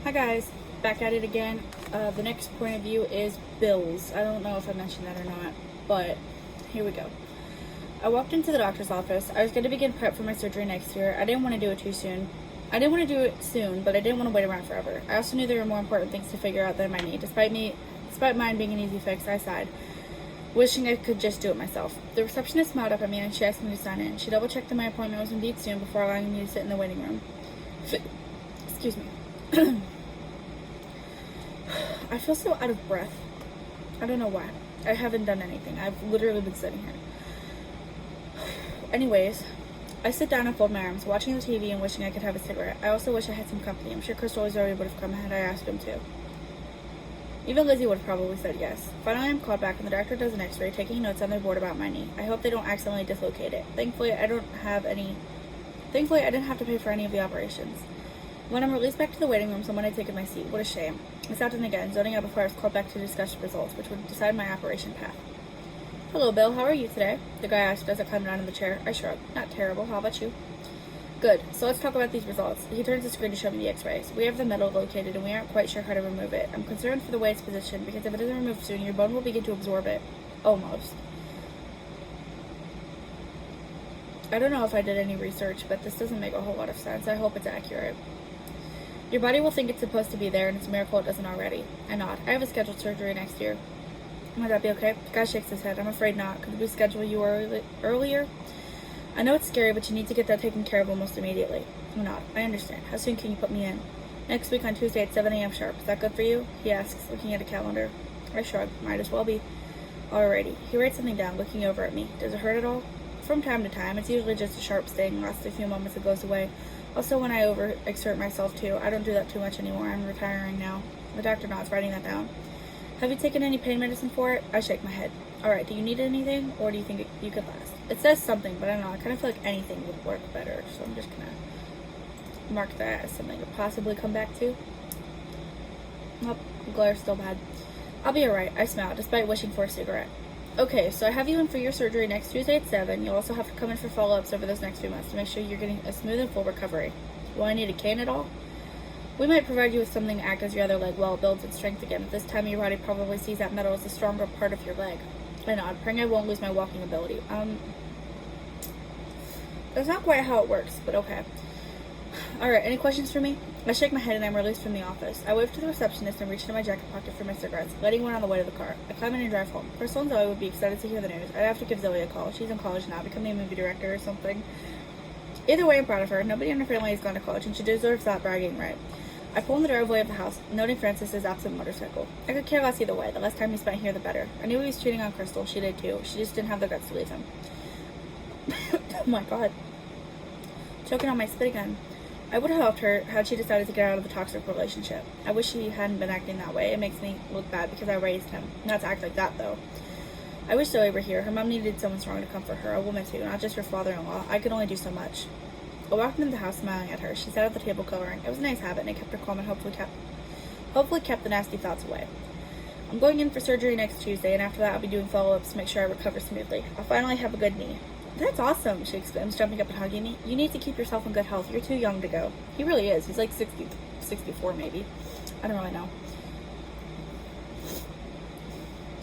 Hi guys, back at it again. The next point of view is bills. I don't know if I mentioned that or not, but here we go. I walked into the doctor's office. I was going to begin prep for my surgery next year. I didn't want to do it too soon. I didn't want to do it soon, but I didn't want to wait around forever. I also knew there were more important things to figure out than my knee. Despite mine being an easy fix, I sighed, wishing I could just do it myself. The receptionist smiled up at me and she asked me to sign in. She double-checked that my appointment was indeed soon before allowing me to sit in the waiting room. Excuse me. I feel so out of breath. I don't know why. I haven't done anything. I've literally been sitting here. Anyways, I sit down and fold my arms, watching the TV and wishing I could have a cigarette. I also wish I had some company. I'm sure Crystal Zoe would have come had I asked him to. Even Lizzie would have probably said yes. Finally, I'm called back and the doctor does an x-ray, taking notes on their board about my knee. I hope they don't accidentally dislocate it. Thankfully, I didn't have to pay for any of the operations. When I'm released back to the waiting room, someone had taken my seat. What a shame. I sat down again, zoning out before I was called back to discuss the results, which would decide my operation path. Hello, Bill. How are you today? The guy asked as I climbed down in the chair. I shrugged. Not terrible. How about you? Good. So let's talk about these results. He turns the screen to show me the x-rays. We have the metal located, and we aren't quite sure how to remove it. I'm concerned for the way it's positioned, because if it isn't removed soon, your bone will begin to absorb it. Almost. I don't know if I did any research, but this doesn't make a whole lot of sense. I hope it's accurate. Your body will think it's supposed to be there, and it's a miracle it doesn't already. I nod. I have a scheduled surgery next year. Would that be okay? The guy shakes his head. I'm afraid not. Could we schedule you earlier? I know it's scary, but you need to get that taken care of almost immediately. I nod. I understand. How soon can you put me in? Next week on Tuesday at 7 a.m. sharp. Is that good for you? He asks, looking at a calendar. I shrug. Might as well be. Alrighty. He writes something down, looking over at me. Does it hurt at all? From time to time. It's usually just a sharp sting. Lasts a few moments, it goes away. Also, when I overexert myself too. I don't do that too much anymore. I'm retiring now. The doctor nods, writing that down. Have you taken any pain medicine for it? I shake my head. Alright, do you need anything, or do you think you could last? It says something, but I don't know. I kind of feel like anything would work better, so I'm just gonna mark that as something to possibly come back to. Nope, the glare's still bad. I'll be alright, I smile, despite wishing for a cigarette. Okay, so I have you in for your surgery next Tuesday at 7. You'll also have to come in for follow-ups over those next few months to make sure you're getting a smooth and full recovery. Will I need a cane at all? We might provide you with something to act as your other leg while it builds its strength again. At this time, your body probably sees that metal as the stronger part of your leg. I nod, praying I won't lose my walking ability. That's not quite how it works, but okay. Alright, any questions for me? I shake my head and I'm released from the office. I wave to the receptionist and reach into my jacket pocket for my cigarettes, lighting one on the way to the car. I climb in and drive home. Crystal and Zoe would be excited to hear the news. I'd have to give Zoe a call. She's in college now, becoming a movie director or something. Either way, I'm proud of her. Nobody in her family has gone to college, and she deserves that bragging right. I pull in the driveway of the house, noting Francis's absent motorcycle. I could care less either way. The less time he spent here, the better. I knew he was cheating on Crystal. She did too. She just didn't have the guts to leave him. Oh my god. Choking on my spit again. I would have helped her had she decided to get out of the toxic relationship. I wish she hadn't been acting that way. It makes me look bad because I raised him. Not to act like that, though. I wish Zoe were here. Her mom needed someone strong to comfort her, a woman too, not just her father-in-law. I could only do so much. I walked into the house smiling at her. She sat at the table coloring. It was a nice habit, and it kept her calm and hopefully kept the nasty thoughts away. I'm going in for surgery next Tuesday, and after that I'll be doing follow-ups to make sure I recover smoothly. I'll finally have a good knee. That's awesome, she exclaims, jumping up and hugging me. You need to keep yourself in good health. You're too young to go. He really is. He's like 60, 64 maybe. I don't really know.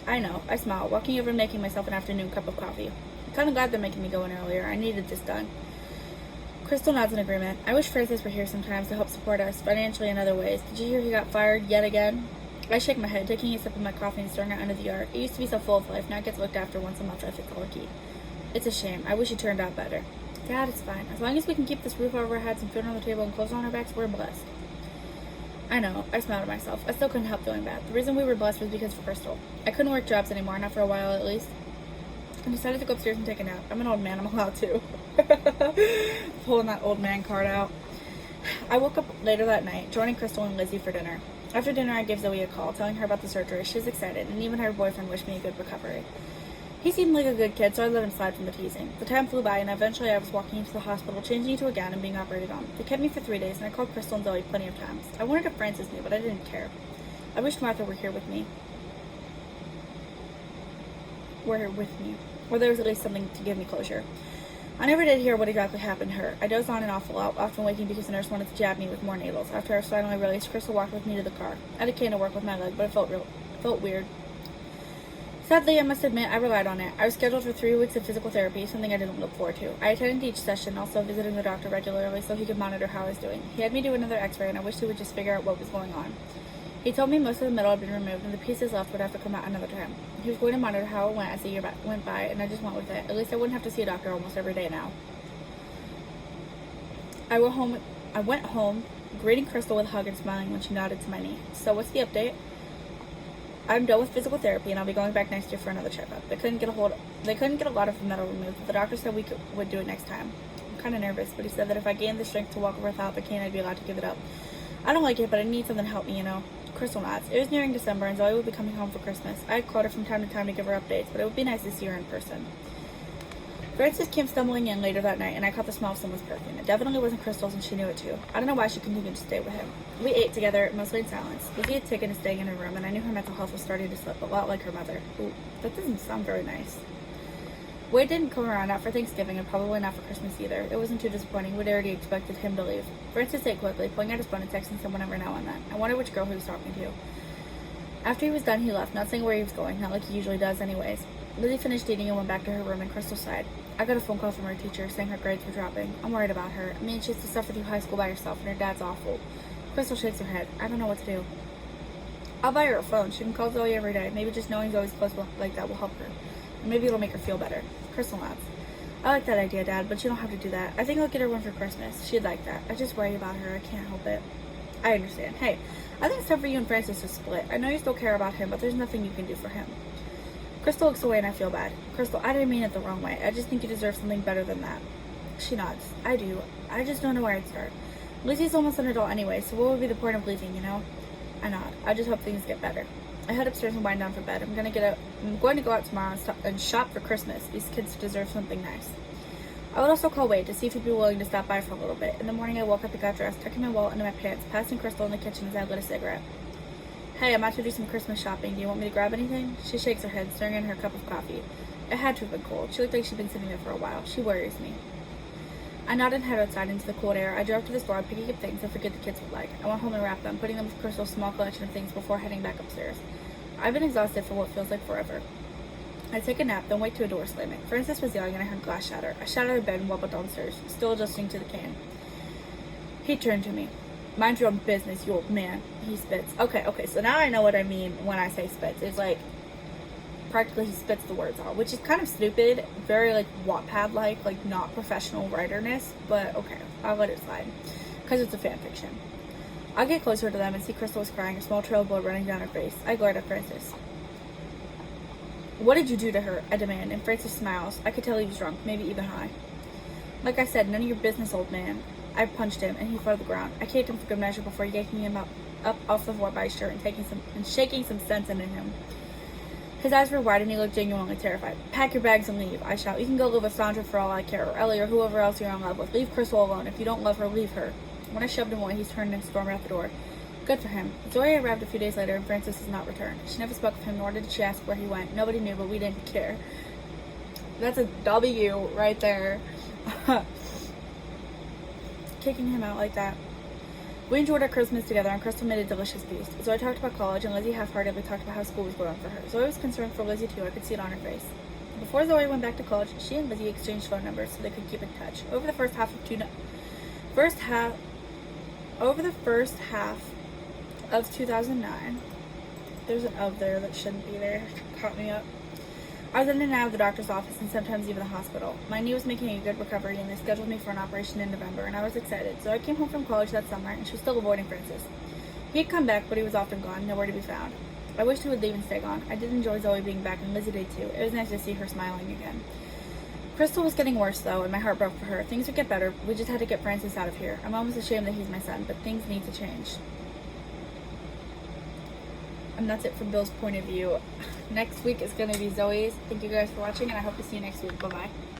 I know. I smile, walking over and making myself an afternoon cup of coffee. I'm kind of glad they're making me go in earlier. I needed this done. Crystal nods in agreement. I wish Francis were here sometimes to help support us, financially and other ways. Did you hear he got fired yet again? I shake my head, taking a sip of my coffee and staring out under the yard. It used to be so full of life. Now it gets looked after once a month if it's lucky. It's a shame. I wish it turned out better. Dad, it's fine. As long as we can keep this roof over our heads and food on the table and clothes on our backs, we're blessed. I know. I smiled at myself. I still couldn't help feeling bad. The reason we were blessed was because of Crystal. I couldn't work jobs anymore, not for a while at least. I decided to go upstairs and take a nap. I'm an old man. I'm allowed to. Pulling that old man card out. I woke up later that night, joining Crystal and Lizzie for dinner. After dinner, I gave Zoe a call, telling her about the surgery. She was excited, and even her boyfriend wished me a good recovery. He seemed like a good kid, so I let him slide from the teasing. The time flew by, and eventually I was walking into the hospital, changing into a gown and being operated on. They kept me for 3 days, and I called Crystal and Zoe plenty of times. I wondered if Francis knew, but I didn't care. I wished Martha were here with me. Or there was at least something to give me closure. I never did hear what exactly happened to her. I dozed on and off a lot, often waking because the nurse wanted to jab me with more needles. After I was finally released, Crystal walked with me to the car. I had a cane to work with my leg, but it felt weird. Sadly, I must admit, I relied on it. I was scheduled for 3 weeks of physical therapy, something I didn't look forward to. I attended each session, also visiting the doctor regularly so he could monitor how I was doing. He had me do another x-ray, and I wished he would just figure out what was going on. He told me most of the metal had been removed, and the pieces left would have to come out another time. He was going to monitor how it went as the year went by, and I just went with it. At least I wouldn't have to see a doctor almost every day now. I went home, greeting Crystal with a hug and smiling when she nodded to my knee. So what's the update? I'm done with physical therapy, and I'll be going back next year for another checkup. They couldn't get a lot of the metal removed, but the doctor said would do it next time. I'm kind of nervous, but he said that if I gained the strength to walk without the cane, I'd be allowed to give it up. I don't like it, but I need something to help me, you know. Crystal nods. It was nearing December, and Zoe would be coming home for Christmas. I had called her from time to time to give her updates, but it would be nice to see her in person. Frances came stumbling in later that night, and I caught the smell of someone's perfume. It definitely wasn't Crystal's, and she knew it too. I don't know why she continued to stay with him. We ate together, mostly in silence. Lizzie had taken to staying in her room, and I knew her mental health was starting to slip, a lot like her mother. Ooh, that doesn't sound very nice. Wade didn't come around, not for Thanksgiving, and probably not for Christmas either. It wasn't too disappointing. We'd already expected him to leave. Frances ate quickly, pulling out his phone and texting someone every now and then. I wondered which girl he was talking to. After he was done, he left, not saying where he was going, not like he usually does anyways. Lizzie finished eating and went back to her room, and Crystal sighed. I got a phone call from her teacher saying her grades were dropping. I'm worried about her. I mean, she has to suffer through high school by herself, and her dad's awful. Crystal shakes her head. I don't know what to do. I'll buy her a phone. She can call Zoe every day. Maybe just knowing Zoe's close like that will help her. And maybe it'll make her feel better. Crystal nods. I like that idea, Dad, but you don't have to do that. I think I'll get her one for Christmas. She'd like that. I just worry about her. I can't help it. I understand. Hey, I think it's time for you and Francis to split. I know you still care about him, but there's nothing you can do for him. Crystal looks away and I feel bad. Crystal, I didn't mean it the wrong way. I just think you deserve something better than that. She nods. I do. I just don't know where I'd start. Lizzie's almost an adult anyway, so what would be the point of leaving, you know? I nod. I just hope things get better. I head upstairs and wind down for bed. I'm going to go out tomorrow and shop for Christmas. These kids deserve something nice. I would also call Wade to see if he'd be willing to stop by for a little bit. In the morning, I woke up and got dressed, tucking my wallet into my pants, passing Crystal in the kitchen as I lit a cigarette. Hey, I'm out to do some Christmas shopping. Do you want me to grab anything? She shakes her head, stirring in her cup of coffee. It had to have been cold. She looked like she'd been sitting there for a while. She worries me. I nodded and head outside into the cool air. I drove to the store, picking up things I figured the kids would like. I went home and wrapped them, putting them with Crystal's small collection of things before heading back upstairs. I've been exhausted for what feels like forever. I take a nap, then wait to a door slamming. Francis was yelling and I heard glass shatter. I shot out of bed and wobbled downstairs, still adjusting to the cane. He turned to me. Mind your own business, you old man. He spits. Okay, so now I know what I mean when I say spits. It's like, practically he spits the words out, which is kind of stupid, very like Wattpad-like, like not professional writerness, but okay, I'll let it slide, because it's a fan fiction. I get closer to them and see Crystal was crying, a small trail of blood running down her face. I glared at Francis. What did you do to her? I demand, and Francis smiles. I could tell he was drunk, maybe even high. Like I said, none of your business, old man. I punched him, and he fell to the ground. I kicked him for good measure before yanking him up off the floor by his shirt and shaking some sense into him. His eyes were wide, and he looked genuinely terrified. Pack your bags and leave, I shout. You can go live with Sandra for all I care, or Ellie, or whoever else you're in love with. Leave Crystal alone. If you don't love her, leave her. When I shoved him away, he turned and stormed out the door. Good for him. Zoe arrived a few days later, and Frances has not returned. She never spoke of him, nor did she ask where he went. Nobody knew, but we didn't care. That's a W right there. Kicking him out like that. We enjoyed our Christmas together, and Crystal made a delicious feast. Zoe talked about college, and Lizzie half-heartedly talked about how school was going for her. Zoe was concerned for Lizzie too. I could see it on her face. Before Zoe went back to college, she and Lizzie exchanged phone numbers so they could keep in touch. Over the first half of 2009, there's an of there that shouldn't be there. Caught me up. I was in and out of the doctor's office and sometimes even the hospital. My knee was making a good recovery and they scheduled me for an operation in November, and I was excited. So I came home from college that summer and she was still avoiding Francis. He had come back, but he was often gone, nowhere to be found. I wished he would leave and stay gone. I did enjoy Zoe being back, and Lizzie did too. It was nice to see her smiling again. Crystal was getting worse though, and my heart broke for her. Things would get better. We just had to get Francis out of here. I'm almost ashamed that he's my son, but things need to change. And that's it from Bill's point of view. Next week is going to be Zoe's. Thank you guys for watching, and I hope to see you next week. Bye-bye.